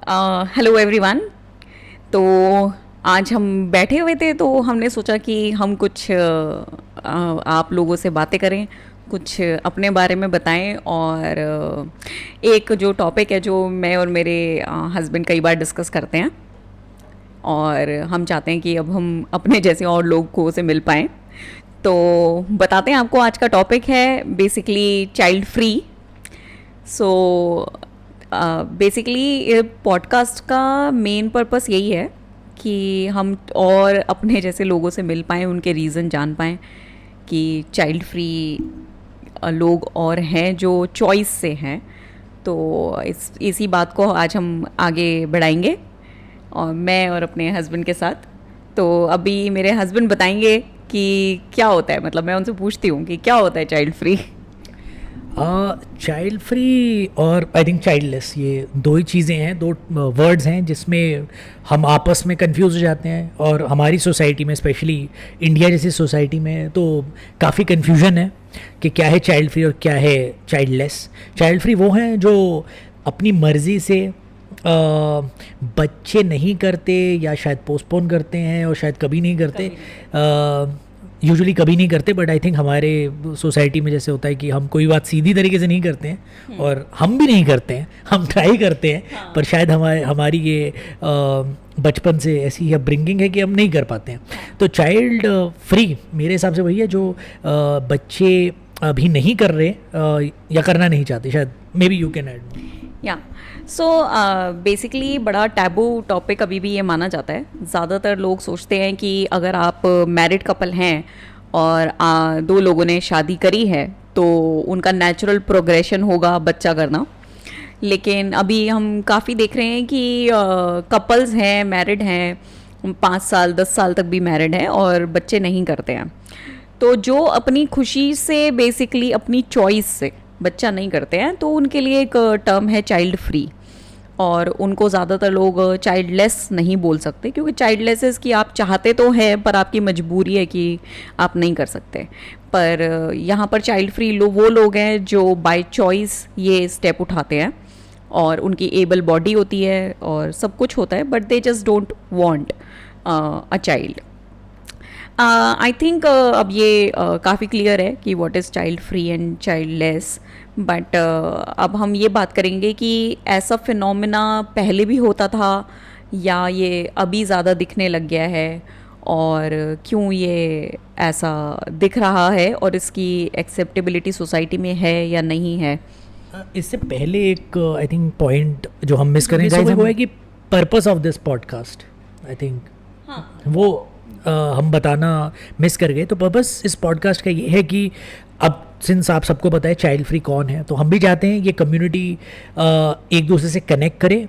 Hello everyone. तो आज हम बैठे हुए थे तो हमने सोचा कि हम कुछ आप लोगों से बातें करें, कुछ अपने बारे में बताएं। और एक जो टॉपिक है जो मैं और मेरे हस्बैंड कई बार डिस्कस करते हैं, और हम चाहते हैं कि अब हम अपने जैसे और लोगों से मिल पाएँ। तो बताते हैं आपको, आज का टॉपिक है basically child free. So basically podcast का मेन पर्पस यही है कि हम और अपने जैसे लोगों से मिल पाएँ, उनके रीज़न जान पाएँ कि चाइल्ड फ्री लोग और हैं जो चॉइस से हैं। तो इसी बात को आज हम आगे बढ़ाएंगे, और मैं और अपने हस्बैंड के साथ। तो अभी मेरे हस्बैंड बताएंगे कि क्या होता है, मतलब मैं उनसे पूछती हूँ कि क्या होता है चाइल्ड फ्री। चाइल्ड फ्री और आई थिंक चाइल्डलेस, ये दो ही चीज़ें हैं, दो वर्ड्स हैं जिसमें हम आपस में कंफ्यूज हो जाते हैं। और हमारी सोसाइटी में, स्पेशली इंडिया जैसी सोसाइटी में, तो काफ़ी कन्फ्यूजन है कि क्या है चाइल्ड फ्री और क्या है चाइल्डलेस। चाइल्ड फ्री वो हैं जो अपनी मर्ज़ी से बच्चे नहीं करते, या शायद पोस्टपोन करते हैं, और शायद कभी नहीं करते। यूजुअली कभी नहीं करते, बट आई थिंक हमारे सोसाइटी में जैसे होता है कि हम कोई बात सीधी तरीके से नहीं करते हैं, और हम भी नहीं करते हैं, हम ट्राई करते हैं। हाँ। पर शायद हमारी ये बचपन से ऐसी अपब्रिंगिंग है कि हम नहीं कर पाते हैं। तो चाइल्ड फ्री मेरे हिसाब से वही है जो बच्चे अभी नहीं कर रहे या करना नहीं चाहते। शायद may be you can add. या सो बेसिकली बड़ा टैबू टॉपिक अभी भी ये माना जाता है। ज़्यादातर लोग सोचते हैं कि अगर आप मैरिड कपल हैं और दो लोगों ने शादी करी है तो उनका नेचुरल प्रोग्रेशन होगा बच्चा करना। लेकिन अभी हम काफ़ी देख रहे हैं कि कपल्स हैं, मैरिड हैं, 5 साल 10 साल तक भी मैरिड हैं और बच्चे नहीं करते हैं। तो जो अपनी खुशी से, बेसिकली अपनी चॉइस से बच्चा नहीं करते हैं, तो उनके लिए एक टर्म है चाइल्ड फ्री। और उनको ज़्यादातर लोग चाइल्डलेस नहीं बोल सकते, क्योंकि चाइल्डलेस इज़ कि आप चाहते तो हैं पर आपकी मजबूरी है कि आप नहीं कर सकते। पर यहाँ पर चाइल्ड फ्री वो लोग हैं जो बाय चॉइस ये स्टेप उठाते हैं, और उनकी एबल बॉडी होती है और सब कुछ होता है, but they just don't want a child. I think अब ये काफ़ी क्लियर है कि what is child free and childless. But अब हम ये बात करेंगे कि ऐसा फिनोमिना पहले भी होता था या ये अभी ज़्यादा दिखने लग गया है, और क्यों ये ऐसा दिख रहा है, और इसकी एक्सेप्टेबिलिटी सोसाइटी में है या नहीं है। इससे पहले एक आई थिंक पॉइंट जो हम मिस करें वो है कि purpose of this podcast, I think वो हम बताना मिस कर गए। तो पर्पस इस पॉडकास्ट का ये है कि अब सिंस आप सबको पता है चाइल्ड फ्री कौन है, तो हम भी चाहते हैं ये कम्युनिटी एक दूसरे से कनेक्ट करे,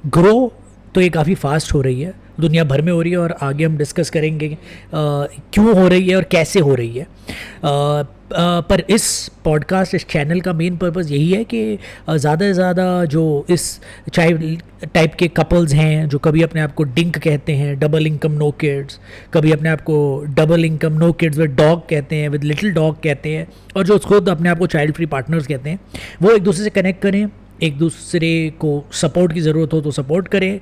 ग्रो। तो ये काफ़ी फास्ट हो रही है, दुनिया भर में हो रही है, और आगे हम डिस्कस करेंगे क्यों हो रही है और कैसे हो रही है। पर इस पॉडकास्ट, इस चैनल का मेन पर्पस यही है कि ज़्यादा से ज़्यादा जो इस चाइल्ड टाइप के कपल्स हैं, जो कभी अपने आप को डिंक कहते हैं, डबल इनकम नो किड्स, कभी अपने आप को double income no kids with dog कहते हैं, विद लिटिल डॉग कहते हैं, और जो खुद अपने आप को चाइल्ड फ्री पार्टनर्स कहते हैं, वो एक दूसरे से कनेक्ट करें, एक दूसरे को सपोर्ट की ज़रूरत हो तो सपोर्ट करें,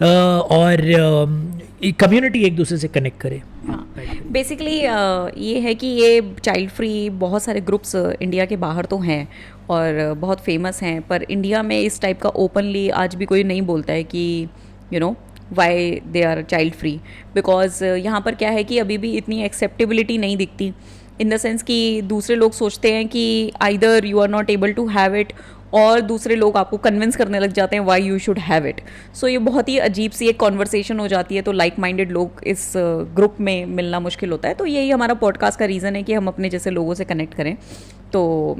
और कम्युनिटी एक दूसरे से कनेक्ट करे। बेसिकली ये है कि ये चाइल्ड फ्री बहुत सारे ग्रुप्स इंडिया के बाहर तो हैं और बहुत फेमस हैं, पर इंडिया में इस टाइप का ओपनली आज भी कोई नहीं बोलता है कि you know why they are child free. Because यहाँ पर क्या है कि अभी भी इतनी एक्सेप्टेबिलिटी नहीं दिखती, इन द सेंस कि दूसरे लोग सोचते हैं कि either you are not able to have it, और दूसरे लोग आपको कन्विंस करने लग जाते हैं why you should have it. So ये बहुत ही अजीब सी एक कॉन्वर्सेशन हो जाती है। तो लाइक माइंडेड लोग इस ग्रुप में मिलना मुश्किल होता है। तो यही हमारा पॉडकास्ट का रीज़न है कि हम अपने जैसे लोगों से कनेक्ट करें। तो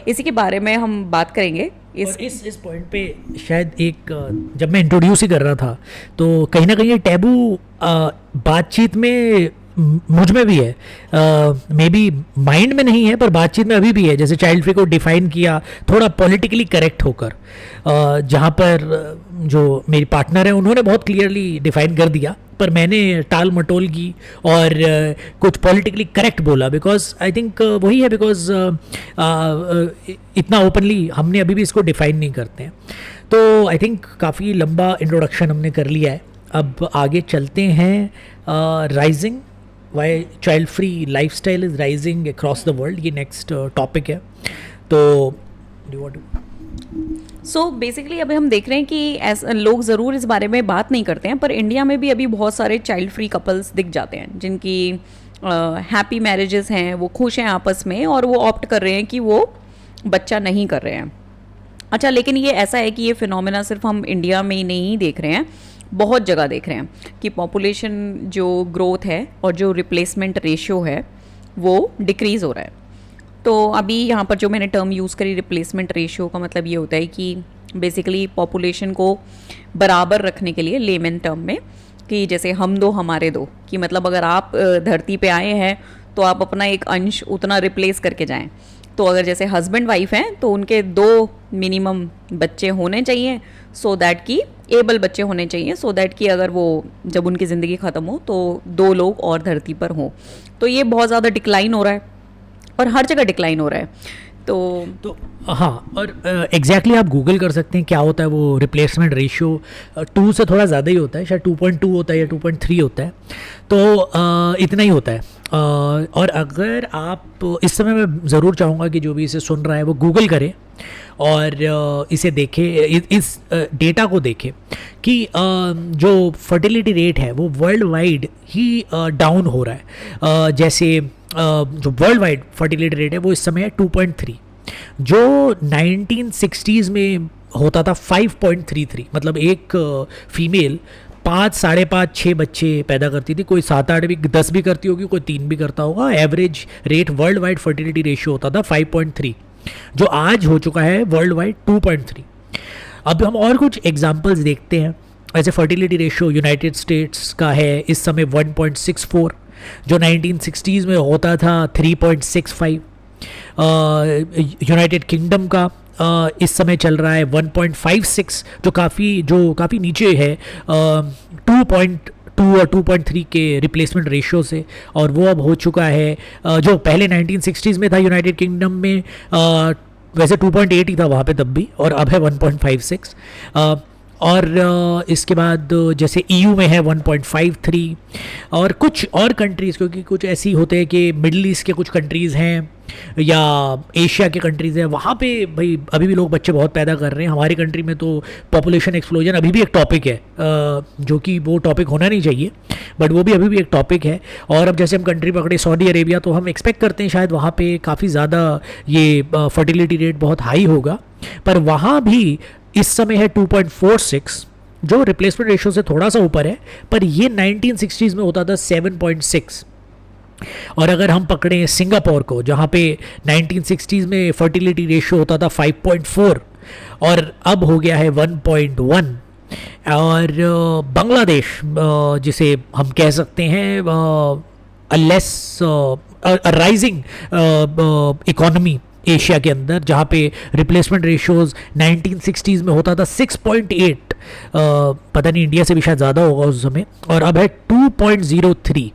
इसी के बारे में हम बात करेंगे। इस पॉइंट पे शायद एक जब मैं इंट्रोड्यूस ही कर रहा था तो कहीं ना कहीं टैबू बातचीत में मुझ में भी है, मे बी माइंड में नहीं है पर बातचीत में अभी भी है। जैसे चाइल्ड फ्री को डिफाइन किया थोड़ा पॉलिटिकली करेक्ट होकर, जहाँ पर जो मेरी पार्टनर है उन्होंने बहुत क्लियरली डिफाइन कर दिया, पर मैंने टाल मटोल की और कुछ पॉलिटिकली करेक्ट बोला। बिकॉज आई थिंक वही है, बिकॉज इतना ओपनली हमने अभी भी इसको डिफाइन नहीं करते हैं। तो आई थिंक काफ़ी लंबा इंट्रोडक्शन हमने कर लिया है, अब आगे चलते हैं। Rising why child free lifestyle is rising across the world, ये नेक्स्ट टॉपिक है। तो do want to? So basically अभी हम देख रहे हैं कि ऐसा लोग ज़रूर इस बारे में बात नहीं करते हैं, पर इंडिया में भी अभी बहुत सारे चाइल्ड फ्री कपल्स दिख जाते हैं जिनकी हैप्पी मैरिजेस हैं, वो खुश हैं आपस में और वो ऑप्ट कर रहे हैं कि वो बच्चा नहीं कर रहे हैं। अच्छा, लेकिन ये ऐसा है कि ये फिनोमेना सिर्फ हम इंडिया में ही नहीं देख रहे हैं, बहुत जगह देख रहे हैं कि पॉपुलेशन जो ग्रोथ है और जो रिप्लेसमेंट रेशियो है वो डिक्रीज़ हो रहा है। तो अभी यहाँ पर जो मैंने टर्म यूज़ करी रिप्लेसमेंट रेशियो का मतलब ये होता है कि बेसिकली पॉपुलेशन को बराबर रखने के लिए लेमन टर्म में, कि जैसे हम दो हमारे दो, कि मतलब अगर आप धरती पे आए हैं तो आप अपना एक अंश उतना रिप्लेस करके जाएं। तो अगर जैसे हस्बैंड वाइफ हैं तो उनके 2 मिनिमम बच्चे होने चाहिए, सो दैट कि एबल बच्चे होने चाहिए, सो दैट कि अगर वो जब उनकी ज़िंदगी ख़त्म हो तो 2 लोग और धरती पर हों। तो ये बहुत ज़्यादा डिक्लाइन हो रहा है और हर जगह डिक्लाइन हो रहा है। तो हाँ, और एग्जैक्टली आप गूगल कर सकते हैं क्या होता है वो रिप्लेसमेंट रेशियो। 2 से थोड़ा ज़्यादा ही होता है, शायद 2.2 होता है या 2.3 होता है, तो इतना ही होता है। और अगर आप इस समय मैं ज़रूर चाहूँगा कि जो भी इसे सुन रहा है वो गूगल करे और इसे देखे, इस डेटा को देखे कि जो फर्टिलिटी रेट है वो वर्ल्ड वाइड ही डाउन हो रहा है। जैसे जो वर्ल्ड वाइड फर्टिलिटी रेट है वो इस समय है 2.3, जो 1960s में होता था 5.33। मतलब एक फीमेल 5, 5.5, 6 बच्चे पैदा करती थी, कोई 7, 8 भी, 10 भी करती होगी, कोई 3 भी करता होगा। Average rate world wide fertility ratio होता था 5.3, जो आज हो चुका है वर्ल्ड वाइड 2.3। अब हम और कुछ एग्जाम्पल्स देखते हैं। ऐसे फर्टिलिटी रेशियो यूनाइटेड स्टेट्स का है इस समय 1.64, जो 1960s में होता था 3.65। यूनाइटेड किंगडम का इस समय चल रहा है 1.56, जो काफ़ी नीचे है 2.2 और 2.3 के रिप्लेसमेंट रेशियो से, और वो अब हो चुका है जो पहले 1960s में था यूनाइटेड किंगडम में, वैसे 2.8 ही था वहाँ पे तब भी, और अब है 1.56। और इसके बाद जैसे EU में है 1.53, और कुछ और कंट्रीज़, क्योंकि कुछ ऐसी होते हैं कि मिडल ईस्ट के कुछ कंट्रीज़ हैं या एशिया के कंट्रीज़ हैं, वहाँ पे भाई अभी भी लोग बच्चे बहुत पैदा कर रहे हैं। हमारी कंट्री में तो पॉपुलेशन एक्सप्लोजन अभी भी एक टॉपिक है, जो कि वो टॉपिक होना नहीं चाहिए, बट वो भी अभी भी एक टॉपिक है। और अब जैसे हम कंट्री पकड़े सऊदी अरेबिया, तो हम एक्सपेक्ट करते हैं शायद वहाँ पे काफ़ी ज़्यादा ये फर्टिलिटी रेट बहुत हाई होगा, पर वहाँ भी इस समय है 2.46, जो रिप्लेसमेंट रेशियो से थोड़ा सा ऊपर है, पर ये 1960s में होता था 7.6। और अगर हम पकड़ें सिंगापुर को, जहाँ पे 1960s में फर्टिलिटी रेशियो होता था 5.4 और अब हो गया है 1.1। और बांग्लादेश, जिसे हम कह सकते हैं राइजिंग इकोनॉमी एशिया के अंदर, जहाँ पे रिप्लेसमेंट रेशियोज 1960s में होता था 6.8, पता नहीं इंडिया से भी शायद ज़्यादा होगा उस समय, और अब है 2.03।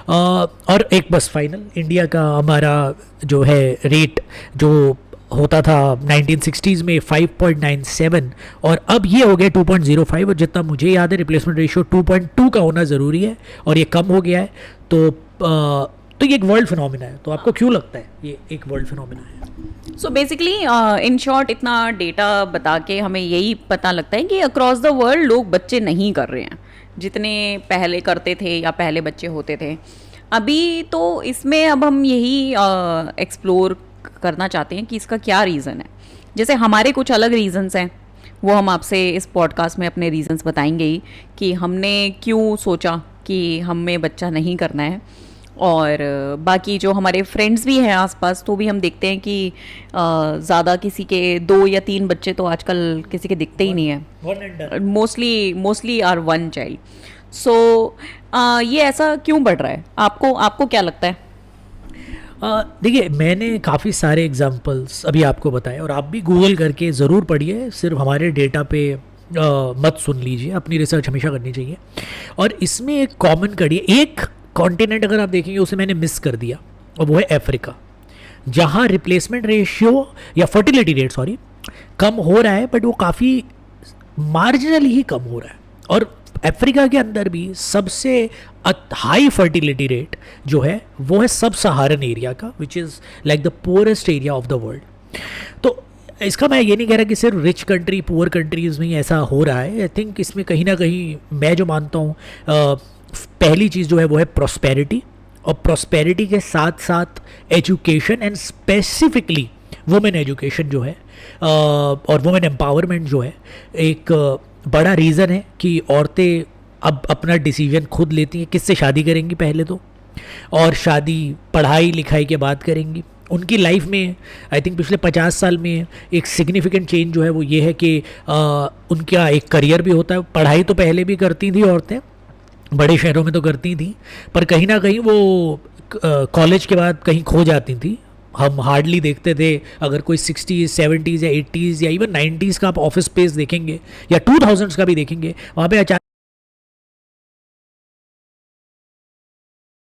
और एक बस फाइनल इंडिया का हमारा जो है रेट, जो होता था 1960s में 5.97 और अब ये हो गया 2.05, और जितना मुझे याद है रिप्लेसमेंट रेशियो 2.2 का होना ज़रूरी है और ये कम हो गया है। तो ये एक वर्ल्ड फिनोमिना है। तो आपको क्यों लगता है ये एक वर्ल्ड फिनोमिना है? सो बेसिकली इन शॉर्ट इतना डेटा बता के हमें यही पता लगता है कि अक्रॉस द वर्ल्ड लोग बच्चे नहीं कर रहे हैं जितने पहले करते थे या पहले बच्चे होते थे अभी। तो इसमें अब हम यही एक्सप्लोर करना चाहते हैं कि इसका क्या रीज़न है। जैसे हमारे कुछ अलग रीज़न्स हैं, वो हम आपसे इस पॉडकास्ट में अपने रीज़न्स बताएंगे ही कि हमने क्यों सोचा कि हमें बच्चा नहीं करना है। और बाकी जो हमारे फ्रेंड्स भी हैं आसपास, तो भी हम देखते हैं कि ज़्यादा किसी के 2 या 3 बच्चे तो आजकल किसी के दिखते ही नहीं है, मोस्टली आर 1 चाइल्ड। सो ये ऐसा क्यों बढ़ रहा है? आपको क्या लगता है? देखिए, मैंने काफ़ी सारे एग्जांपल्स अभी आपको बताए और आप भी गूगल करके ज़रूर पढ़िए, सिर्फ हमारे डेटा पे मत सुन लीजिए, अपनी रिसर्च हमेशा करनी चाहिए। और इसमें एक कॉमन कड़ी है, एक कॉन्टिनेंट अगर आप देखेंगे उसे मैंने मिस कर दिया, और वो है अफ्रीका, जहाँ रिप्लेसमेंट रेशियो या फर्टिलिटी रेट कम हो रहा है, बट वो काफ़ी मार्जिनली ही कम हो रहा है। और अफ्रीका के अंदर भी सबसे हाई फर्टिलिटी रेट जो है वो है सब सहारन एरिया का, which is like the poorest area of the world. तो इसका मैं ये नहीं कह रहा कि सिर्फ रिच कंट्री पुअर कंट्रीज़ में ही ऐसा हो रहा है। आई थिंक इसमें कहीं ना कहीं मैं जो मानता हूँ पहली चीज़ जो है वो है प्रॉस्पेरिटी, और प्रॉस्पेरिटी के साथ साथ education and specifically women education जो है और वुमेन एम्पावरमेंट जो है एक बड़ा रीज़न है कि औरतें अब अपना डिसीजन खुद लेती हैं किससे शादी करेंगी पहले तो, और शादी पढ़ाई लिखाई के बाद करेंगी। उनकी लाइफ में आई थिंक पिछले 50 साल में एक सिग्निफिकेंट चेंज जो है वो ये है कि उनका एक करियर भी होता है। पढ़ाई तो पहले भी करती थी औरतें, बड़े शहरों में तो करती थी, पर कहीं ना कहीं वो कॉलेज के बाद कहीं खो जाती थी। हम हार्डली देखते थे, अगर कोई 60s 70s या 80s या इवन 90s का आप ऑफिस स्पेस देखेंगे या 2000s का भी देखेंगे, वहाँ पे अचानक